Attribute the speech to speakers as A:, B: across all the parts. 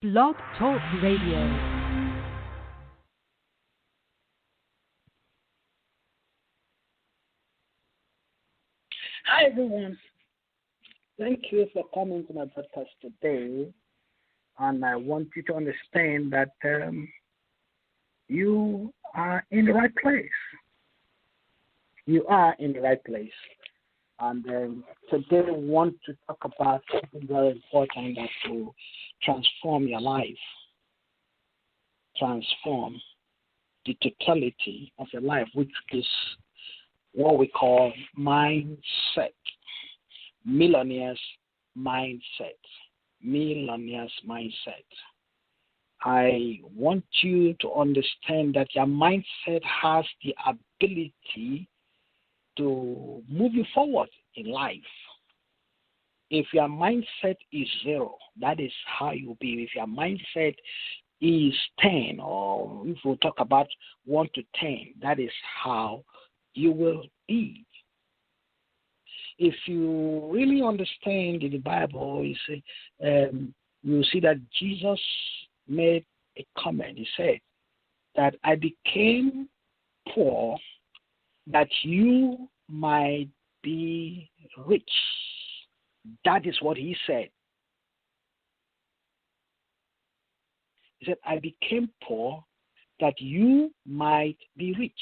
A: Blog Talk Radio.
B: Hi, everyone. Thank you for coming to my podcast today. And I want you to understand that you are in the right place. You are in the right place. And today we want to talk about something very important that will transform your life, transform the totality of your life, which is what we call mindset. Millionaire's mindset. Millionaire's mindset. I want you to understand that your mindset has the ability to move you forward in life. If your mindset is 0, that is how you'll be. If your mindset is 10, or if we talk about 1 to 10, that is how you will be. If you really understand in the Bible, you'll see that Jesus made a comment. He said that I became poor that you might be rich. That is what he said. He said, I became poor that you might be rich.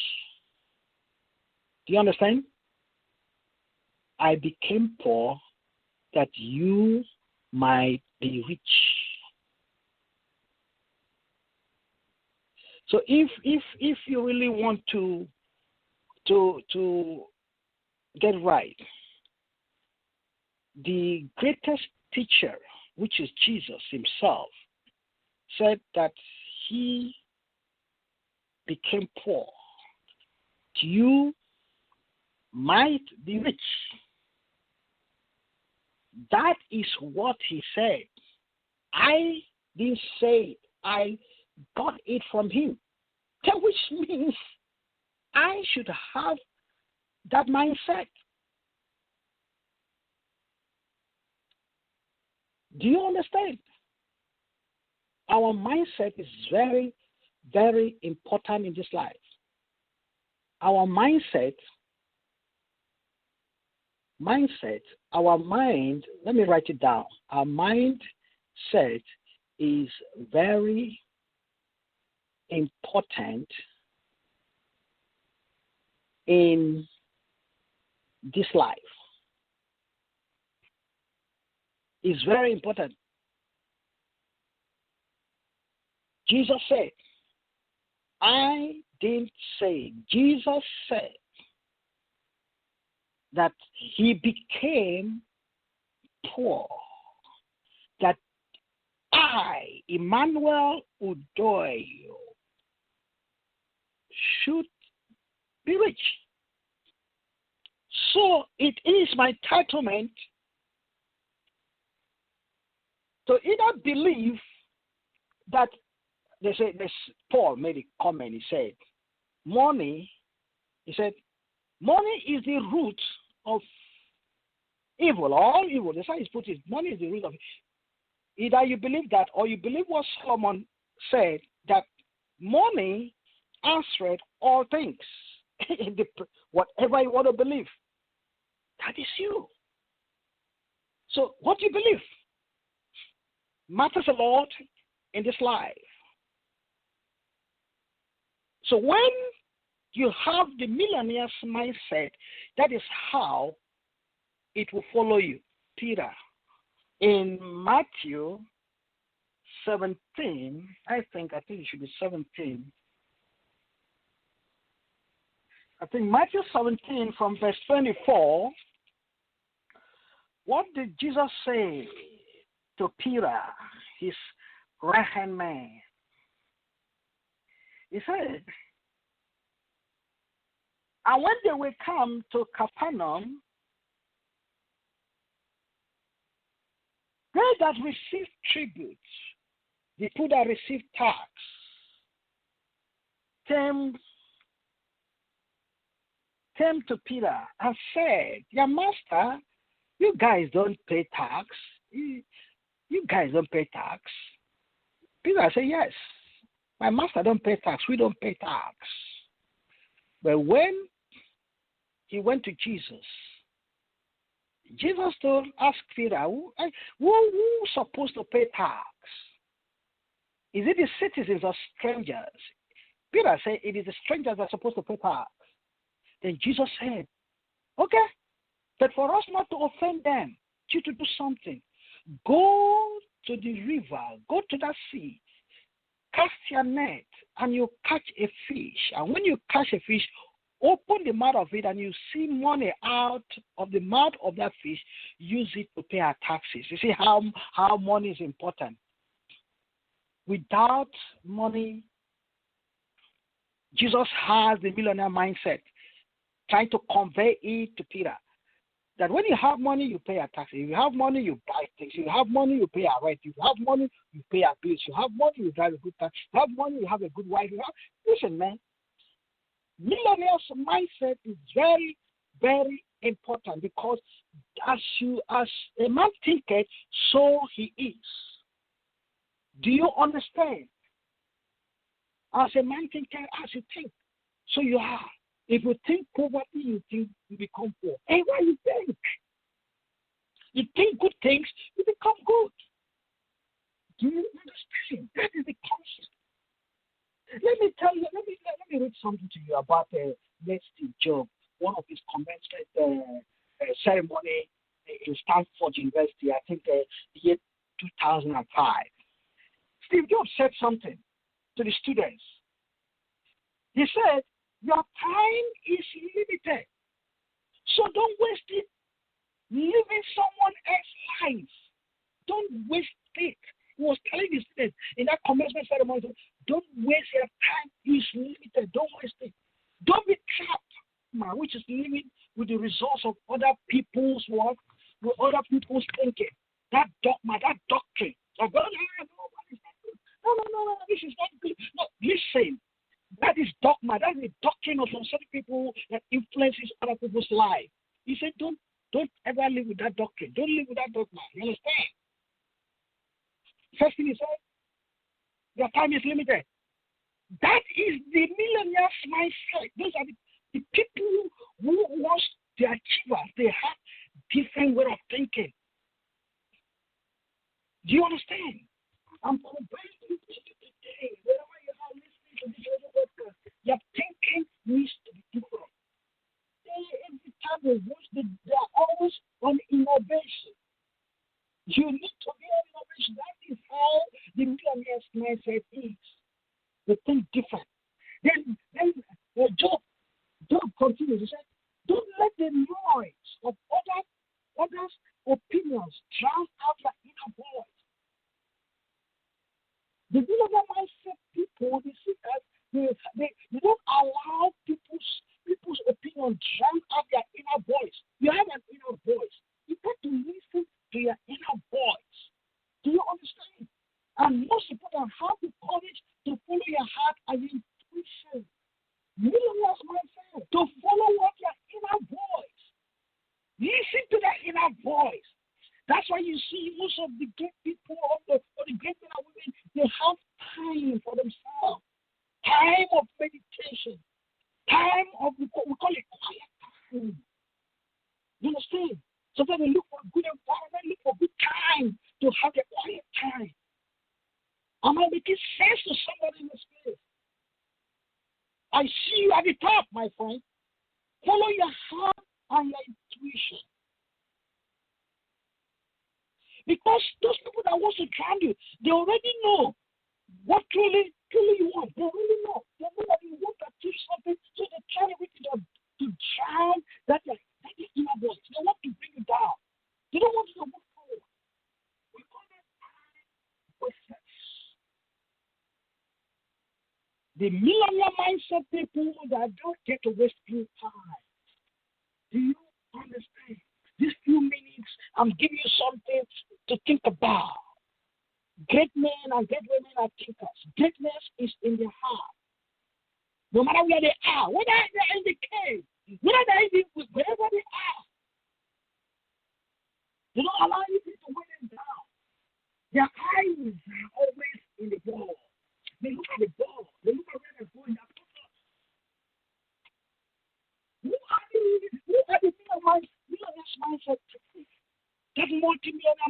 B: Do you understand? I became poor that you might be rich. So if you really want to get right, the greatest teacher, which is Jesus himself, said that he became poor that you might be rich. That is what he said. I didn't say it. I got it from him. That which means I should have that mindset. Do you understand? Our mindset is very, very important in this life. Our mindset, our mind, let me write it down. Our mindset is very important in this life. It's very important. Jesus said, I didn't say, Jesus said that he became poor, that I, Emmanuel Udoyo, should be rich. So it is my entitlement to either believe that Paul made a comment. He said, money is the root of evil, all evil. That's how he's put it. Money is the root of it. Either you believe that, or you believe what Solomon said, that money answered all things. Whatever you want to believe, that is you. So what do you believe matters a lot in this life. So when you have the millionaire's mindset, that is how it will follow you. Peter, in Matthew 17, I think it should be 17. I think Matthew 17 from verse 24, what did Jesus say to Peter, his right-hand man? He said, and when they will come to Capernaum, they that receive tribute, the people that receive tax, came to Peter and said, your master, you guys don't pay tax. You guys don't pay tax. Peter said, yes, my master don't pay tax. We don't pay tax. But when he went to Jesus, Jesus asked Peter, who's supposed to pay tax? Is it the citizens or strangers? Peter said, it is the strangers that are supposed to pay tax. Then Jesus said, okay, but for us not to offend them, you to do something. Go to the river, go to that sea, cast your net, and you catch a fish. And when you catch a fish, open the mouth of it, and you see money out of the mouth of that fish. Use it to pay our taxes. You see how money is important. Without money, Jesus has the millionaire mindset, trying to convey it to Peter. That when you have money, you pay a tax. If you have money, you buy things. If you have money, you pay a rent. If you have money, you pay a bills. If you have money, you drive a good car. If you have money, you have a good wife. Listen, man, millionaire's mindset is very, very important, because as a man thinketh, so he is. Do you understand? As a man thinketh, as you think, so you are. If you think poverty, you think you become poor. And why you think? You think good things, you become good. Do you understand? That is the concept. Let me tell you, let me read something to you about Steve Jobs, one of his commencement ceremony in Stanford University, I think the year 2005. Steve Jobs said something to the students. He said, your time is limited, so don't waste it living someone else's life. Don't waste it. He was telling the students in that commencement ceremony, don't waste your time. It's limited. Don't waste it. Don't be trapped, man, which is living with the results of other people's work, with other people's thinking. That dogma, that doctrine. Of God, no, this is not good. No, listen. That is dogma. That is the doctrine of some certain people that influences other people's life. He said, don't ever live with that doctrine. Don't live with that dogma. You understand? First thing he said, your time is limited. That is the millionaire's mindset. Those are the people who want the achievers. They have different way of thinking. Do you understand? I'm convinced today, wherever you are listening to this podcast, your thinking needs to be different. Every time they are always on innovation. You need to be on innovation. That is how the millionaire's mindset is. They think different. Then Job continues. He said, don't let the noise of others' opinions drown out your inner voice. The millionaire mindset people, they see that they don't allow people's opinion drown out their inner voice. You have an inner voice. You got to listen to your inner voice. Do you understand? And most important, have the courage to follow your heart and your intuition. Millionaires mindset, to follow what your inner voice. Listen to that inner voice. That's why you see most of the great people, or the great men and women, they have time for themselves. Time of meditation. Time of, we call it quiet time. You understand? Sometimes they look for a good environment, look for good time to have a quiet time. Am I making sense to somebody in the spirit? I see you at the top, my friend. Follow your heart and your intuition. Because those people that want to drown you, they already know what truly you want. They already know. They know that you want to achieve something, so they try everything to drown that inner voice. They want to bring you down. They don't want you to move forward. We call that time wasters. The millionaire mindset people that don't get to waste your time. Do you understand? These few minutes, I'm giving you something to think about. Great men and great women are thinkers. Greatness is in their heart. No matter where they are, whether they're in the cave, whether they're in the, wherever they are, they don't allow anything to weigh them down. Their eyes are always in the ball.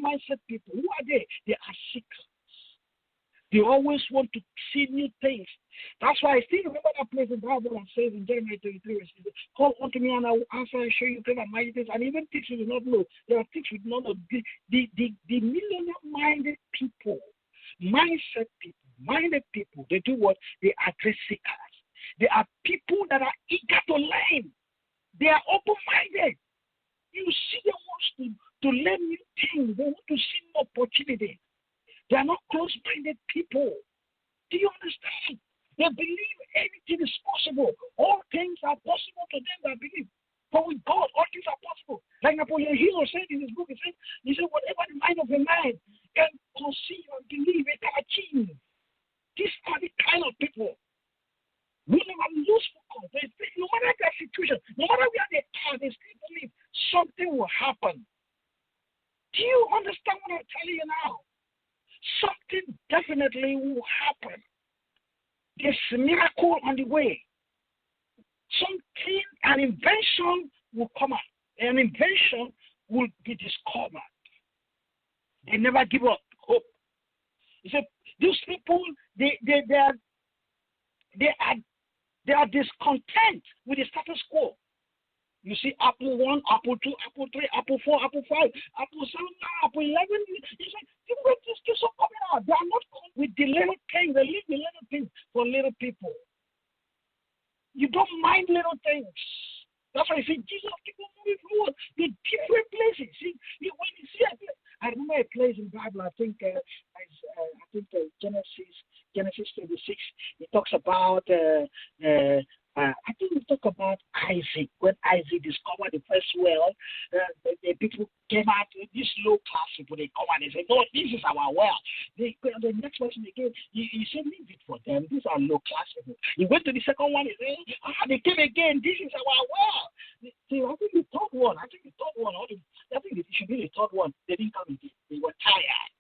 B: mindset people, who are they? They are seekers. They always want to see new things. That's why I still remember that place in the Bible that says in Jeremiah 33, verse 6, call unto me and I will answer and show you great and mighty things, and even things you do not know. There are things you do not know. The millionaire-minded people, minded people, they do what? They are great seekers. They are people that are eager to learn. They are open-minded. You see them want to learn new things. They want to see new opportunities. They are not close-minded people. Do you understand? They believe anything is possible. All things are possible to them that believe. For with God, all things are possible. Like Napoleon Hill said in his book, he said, whatever the mind of a man can conceive and believe, it can achieve. These are the kind of people. We never lose focus. No matter their situation, no matter where they are, they still believe something will happen. Do you understand what I'm telling you now? Something definitely will happen. There's a miracle on the way. An invention will come out. An invention will be discovered. They never give up hope. You see, these people, they are discontent with the status quo. You see, Apple 1, Apple 2, Apple 3, Apple 4, Apple 5, Apple 7, Apple 11. You see, these keeps on coming out. They are not coming with the little things. They leave the little things for little people. You don't mind little things. That's why I say Jesus keep on moving forward to different places. See, when you see a place, I remember a place in the Bible. I think Genesis 26. It talks about. I think we talk about Isaac. When Isaac discovered the first well, the people came out, these low class people, they come and they say, no, this is our well. The next person they came, he said, leave it for them. These are low class people. He went to the second one, he said, they came again, this is our well. See, I think the third one, I think it should be the third one. They didn't come again. They were tired.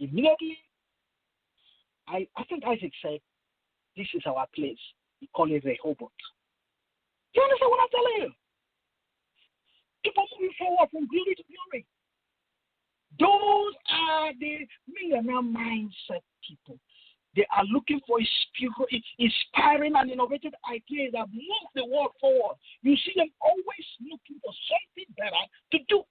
B: Immediately, I think Isaac said, this is our place. We call it Rehoboth. Do you understand what I'm telling you? Keep on moving forward from glory to glory. Those are the millionaire mindset people. They are looking for inspiring and innovative ideas that move the world forward. You see them always looking for something better to do.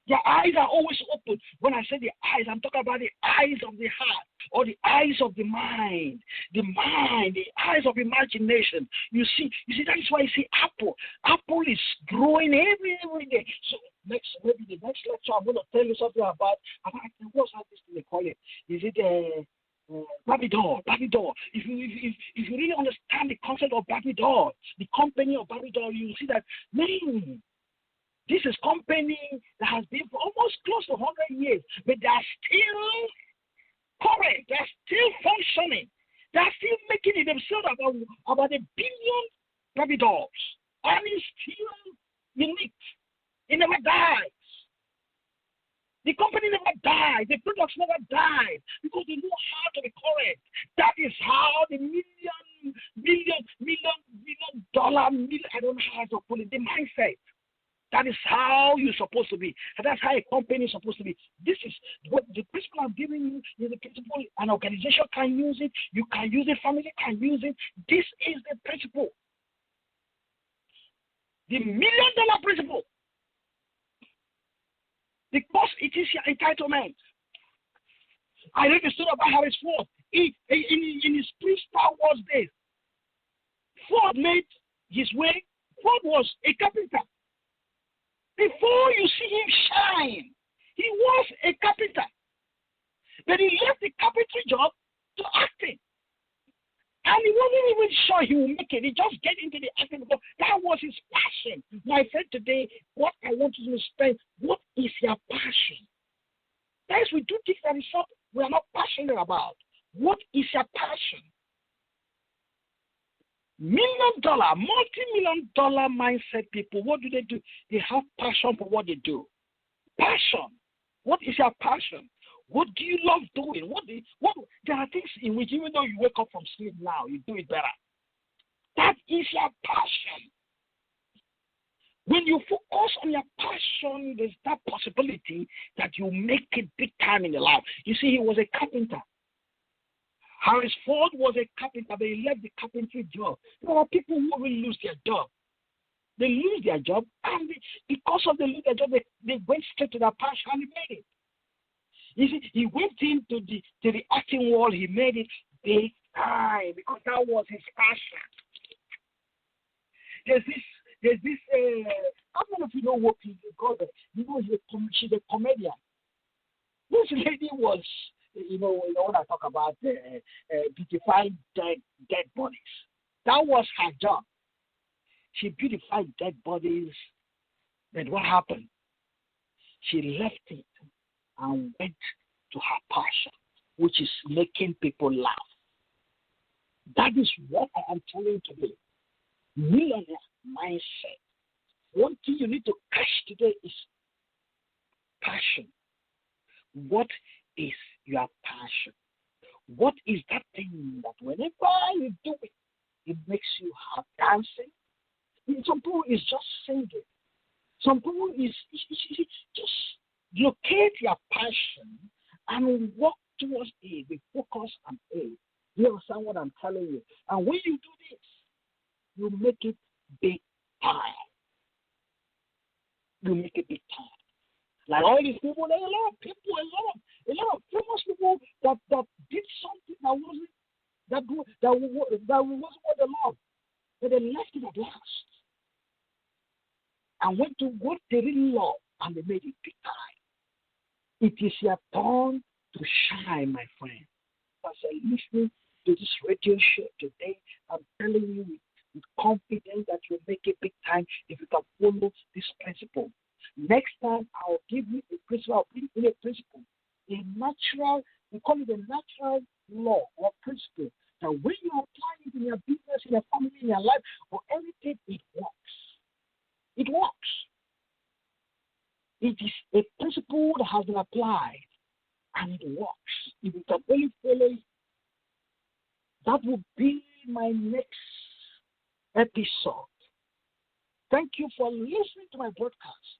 B: Their eyes are always open. When I say the eyes, I'm talking about the eyes of the heart or the eyes of the mind. The mind, the eyes of imagination. You see, that is why you see Apple. Apple is growing every day. So maybe the next lecture, I'm going to tell you something about what's this thing they call it? Is it Barbie doll? If you really understand the concept of Barbie doll, the company of Barbie doll, you will see that, man, this is a company that has been for almost close to 100 years, but they are still current. They are still functioning. They are still making it themselves about 1 billion Barbie dolls. And it's still unique. It never dies. The company never died. The products never died because they know how to be current. That is how the million dollar, I don't know how to put it, the mindset. That is how you're supposed to be. And that's how a company is supposed to be. This is what the principle I'm giving you is the principle. An organization can use it. You can use it. Family can use it. This is the principle. The $1 million principle. Because it is your entitlement. I read the story about Harris Ford. In his pre-Star Wars days, Ford made his way. Ford was a carpenter. Before you see him shine, he was a carpenter. But he left the carpentry job to acting. And he wasn't even sure he would make it. He just get into the acting because that was his passion. My friend, today, what I want you to spend, what is your passion? Guys, we do things that we are not passionate about. What is your passion? $1 million, multi-million-dollar mindset people, what do? They have passion for what they do. Passion. What is your passion? What do you love doing? There are things in which even though you wake up from sleep now, you do it better. That is your passion. When you focus on your passion, there's that possibility that you make it big time in your life. You see, he was a carpenter. Harris Ford was a carpenter, but he left the carpentry job. There are people who will lose their job. They lose their job, and because of they lose their job, they went straight to their passion and he made it. You see, he went into the acting world, he made it big time because that was his passion. There's this, how many of you know what he called her? You know, she's a comedian. This lady was, when I talk about beautifying dead bodies, that was her job. She beautified dead bodies. Then what happened? She left it and went to her passion, which is making people laugh. That is what I am telling you today. Millionaire mindset. One thing you need to catch today is passion. What is your passion? What is that thing that whenever you do it, it makes you happy? Dancing. Some people is just singing. Some people is just locate your passion and walk towards it. We focus on it. You understand what I'm telling you? And when you do this, you make it big time. You make it big time. Like all these people, there are a lot of people, a lot of famous people that did something that wasn't what they loved, but they left it at last and went to what they really love, and they made it big time. It is your turn to shine, my friend. As I listen to this radio show today, I'm telling you with confidence that you'll make it big time if you can follow this principle. Next time, I'll give you a principle. I'll bring in a principle, a natural, we call it a natural law or principle, that when you apply it in your business, in your family, in your life, or anything, it works. It works. It is a principle that has been applied, and it works. If you can only follow it, that will be my next episode. Thank you for listening to my broadcast.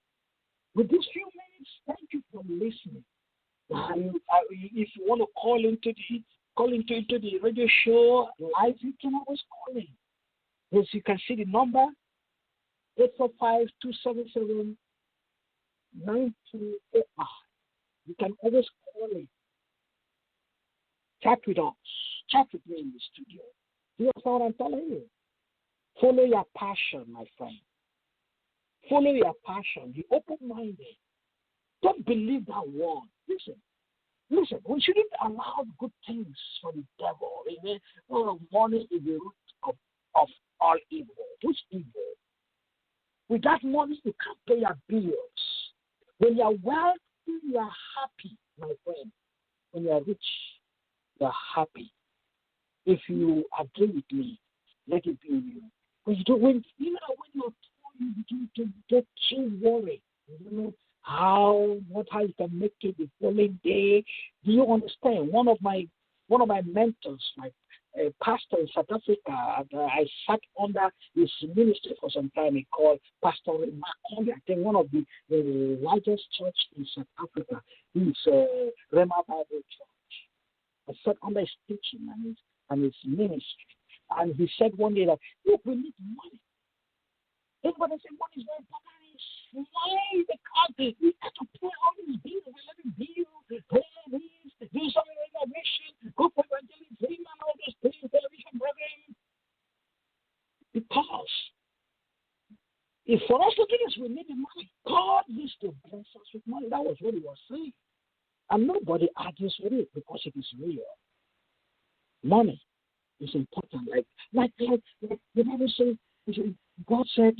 B: With these few minutes, thank you for listening. And if you want to call into the radio show live, you can always call in. Yes, you can see the number 845-277-9285. You can always call in. Chat with us. Chat with me in the studio. You understand what I'm telling you? Follow your passion, my friend. Follow your passion. Be open-minded. Don't believe that word. Listen, we shouldn't allow good things for the devil. Amen. Oh, money is the root of all evil. Which evil? With that money, you can't pay your bills. When you're wealthy, you're happy, my friend. When you're rich, you're happy. If you agree with me, let it be in you. When you're poor, you begin to get so worried. You know how you can make it the following day. Do you understand? One of my mentors, my pastor in South Africa, I sat under his ministry for some time. He called Pastor Makonde. I think one of the largest church in South Africa. He's Rema Bible Church. I sat under his teaching and his ministry. And he said one day that, look, we need money. Everybody said money is very important. Why the country? We have to pay all these bills. We're letting bills, pay this, do some renovation, go for evangelism and all those things, television programs. Because if for us to do this, we need the money. God used to bless us with money. That was what he was saying. And nobody argues with it because it is real. Money is important. Like the Bible says, God said,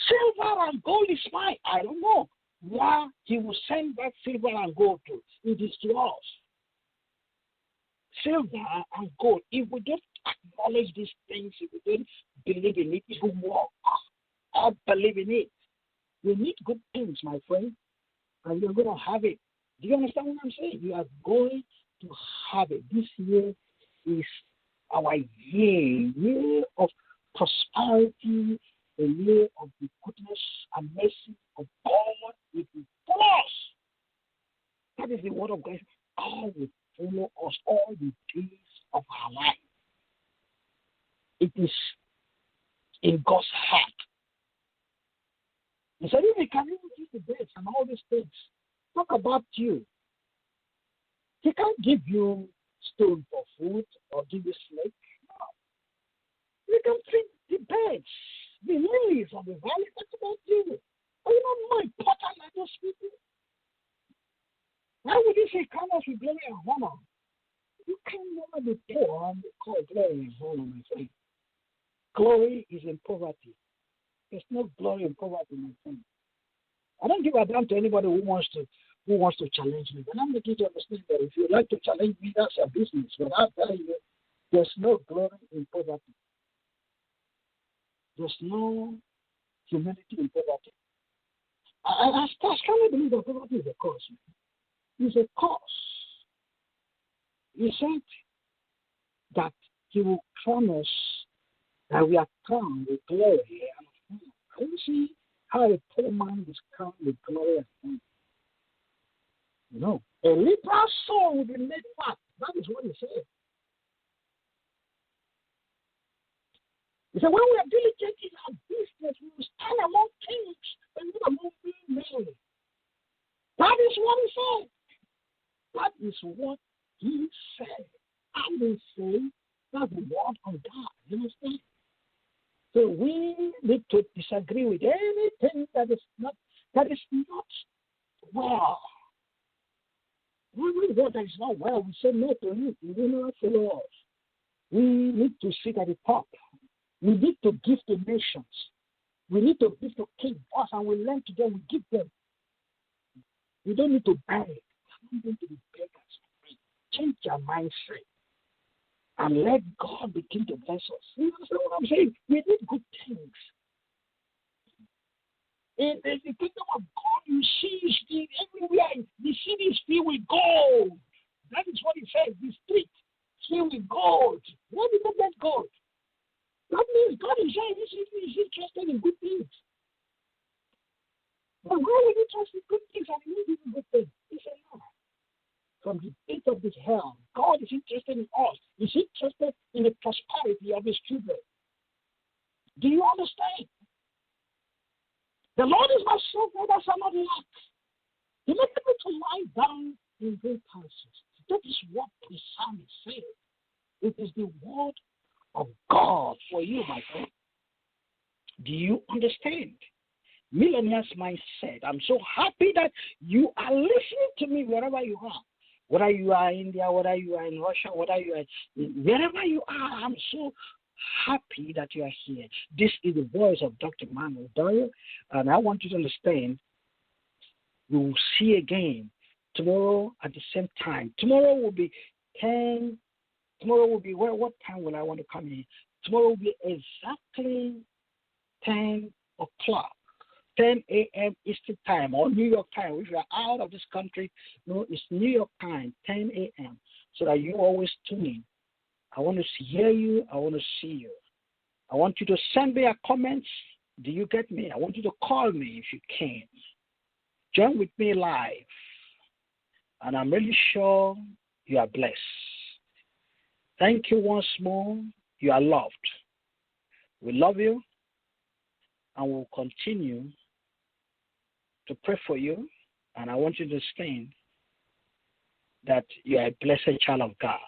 B: silver and gold is mine. I don't know where he will send that silver and gold to. It is to us. Silver and gold. If we don't acknowledge these things, if we don't believe in it, it will work. I believe in it. We need good things, my friend, and you're going to have it. Do you understand what I'm saying? You are going to have it. This year is our year of prosperity, the year of the goodness and mercy of God will be for us. That is the word of God. God will follow us all the days of our life. It is in God's heart. He said, if he can even give the birds and all these things, talk about you. He can't give you stone for food or give you snake. No. You can feed the birds, the lilies of the valley. That's about you. Are you not more important than those people? Why would you say come us with glory and honor? You can't never be poor and call glory and honor, my friend. Glory is in poverty. There's no glory in poverty, my friend. I don't give a damn to anybody who wants to challenge me. But I'm making you understand that if you like to challenge me, that's your business. But I'll tell you, there's no glory in poverty. There's no humility in poverty. I strongly believe that poverty is a curse. It's a curse. He said that he will crown us, that we are crowned with glory and honor. Can you see how a poor man is crowned with glory and honor? No. A leper soul will be made fat. That is what he said. He said, when we are diligent in our business, we will stand among kings and not among men. That is what he said. That is what he said. I will say that's the word of God. You understand? So we need to disagree with anything that is not well. Every word that is not well, we say no to it. We will not follow us. We need to sit at the top. We need to give to nations. We need to give to kings, us, and we learn to them. We give them. We don't need to beg. We don't need to be beggars. Change your mindset and let God begin to bless us. You understand what I'm saying? We need good things. In the kingdom of God, you see everywhere. The city is filled with gold. That is what he says. The street filled with gold. Where did you get gold? That means God is saying he's interested in good things. But why would you trust in good things and you need good things? He said, no. From the pit of this hell, God is interested in us. He's interested in the prosperity of his children. Do you understand? The Lord is my shepherd, I shall not lack. He maketh me to lie down in green pastures. That is what the psalmist said. It is the word of God for you, my friend. Do you understand? Millionaire's mindset. I'm so happy that you are listening to me wherever you are. Whether you are in India, whether you are in Russia, whether you are wherever you are, I'm so happy that you are here. This is the voice of Dr. Manuel Doyle, and I want you to understand, we will see again tomorrow at the same time. Tomorrow will be what time will I want to come in? Tomorrow will be exactly 10 o'clock. 10 a.m. Eastern Time or New York time. If you are out of this country, no, it's New York time, 10 a.m. So that you always tune in. I want to hear you. I want to see you. I want you to send me your comments. Do you get me? I want you to call me if you can. Join with me live. And I'm really sure you are blessed. Thank you once more. You are loved. We love you. And we'll continue to pray for you. And I want you to understand that you are a blessed child of God.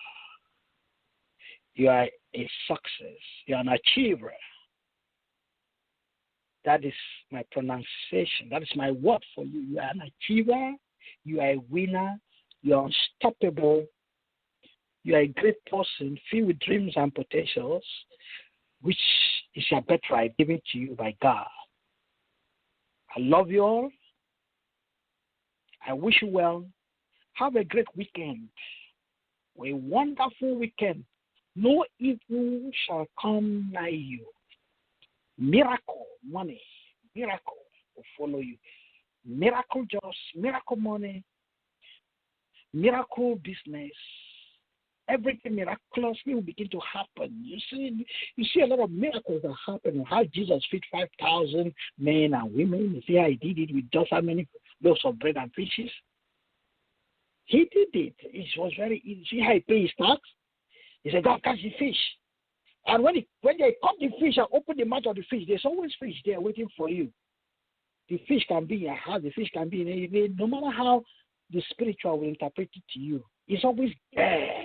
B: You are a success. You are an achiever. That is my pronunciation. That is my word for you. You are an achiever. You are a winner. You are unstoppable. You are a great person filled with dreams and potentials, which is your birthright given to you by God. I love you all. I wish you well. Have a great weekend. A wonderful weekend. No evil shall come nigh you. Miracle money. Miracle will follow you. Miracle jobs. Miracle money. Miracle business. everything miraculously will begin to happen. You see a lot of miracles that happen. How Jesus fed 5,000 men and women. You see how he did it with just how many loaves of bread and fishes? He did it. It was very easy. See how he paid his tax? He said, God, catch the fish. And when they caught the fish and opened the mouth of the fish, there's always fish there waiting for you. The fish can be in your house, the fish can be in your, no matter how the spiritual will interpret it to you. It's always there.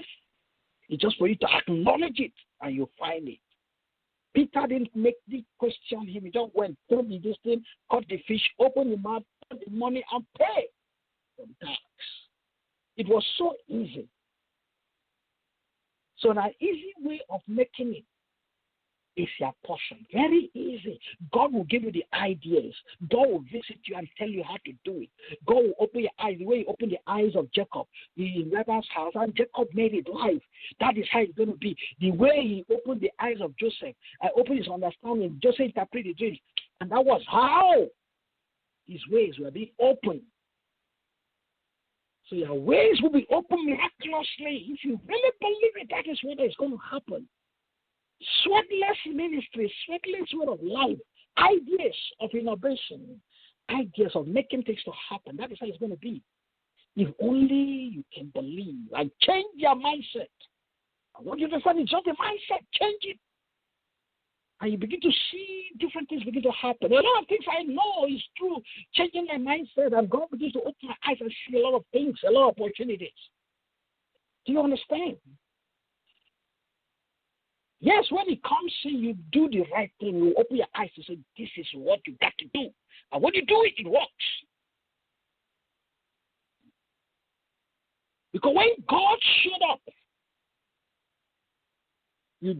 B: It's just for you to acknowledge it and you find it. Peter didn't question him. He just went through this thing, caught the fish, opened the mouth, put the money, and pay the tax. It was so easy. So an easy way of making it is your portion. Very easy. God will give you the ideas. God will visit you and tell you how to do it. God will open your eyes the way he opened the eyes of Jacob in Laban's house, and Jacob made it life. That is how it's going to be. The way he opened the eyes of Joseph, opened his understanding, Joseph interpreted the dreams, and that was how his ways were being opened. So your ways will be open miraculously. If you really believe it, that is what is going to happen. Sweatless ministry, sweatless word of life, ideas of innovation, ideas of making things to happen. That is how it's going to be. If only you can believe and change your mindset. I want you to find it's just the mindset. Change it. And you begin to see different things begin to happen. A lot of things I know is true. Changing my mindset, and God begins to open my eyes and see a lot of things, a lot of opportunities. Do you understand? Yes, when it comes in, you do the right thing. You open your eyes and say, this is what you got to do. And when you do it, it works. Because when God showed up, you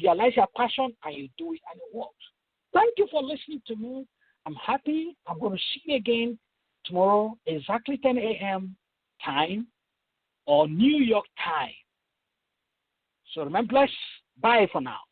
B: realize your passion and you do it and it works. Thank you for listening to me. I'm happy. I'm going to see you again tomorrow, exactly 10 a.m. time or New York time. So remember, bless. Bye for now.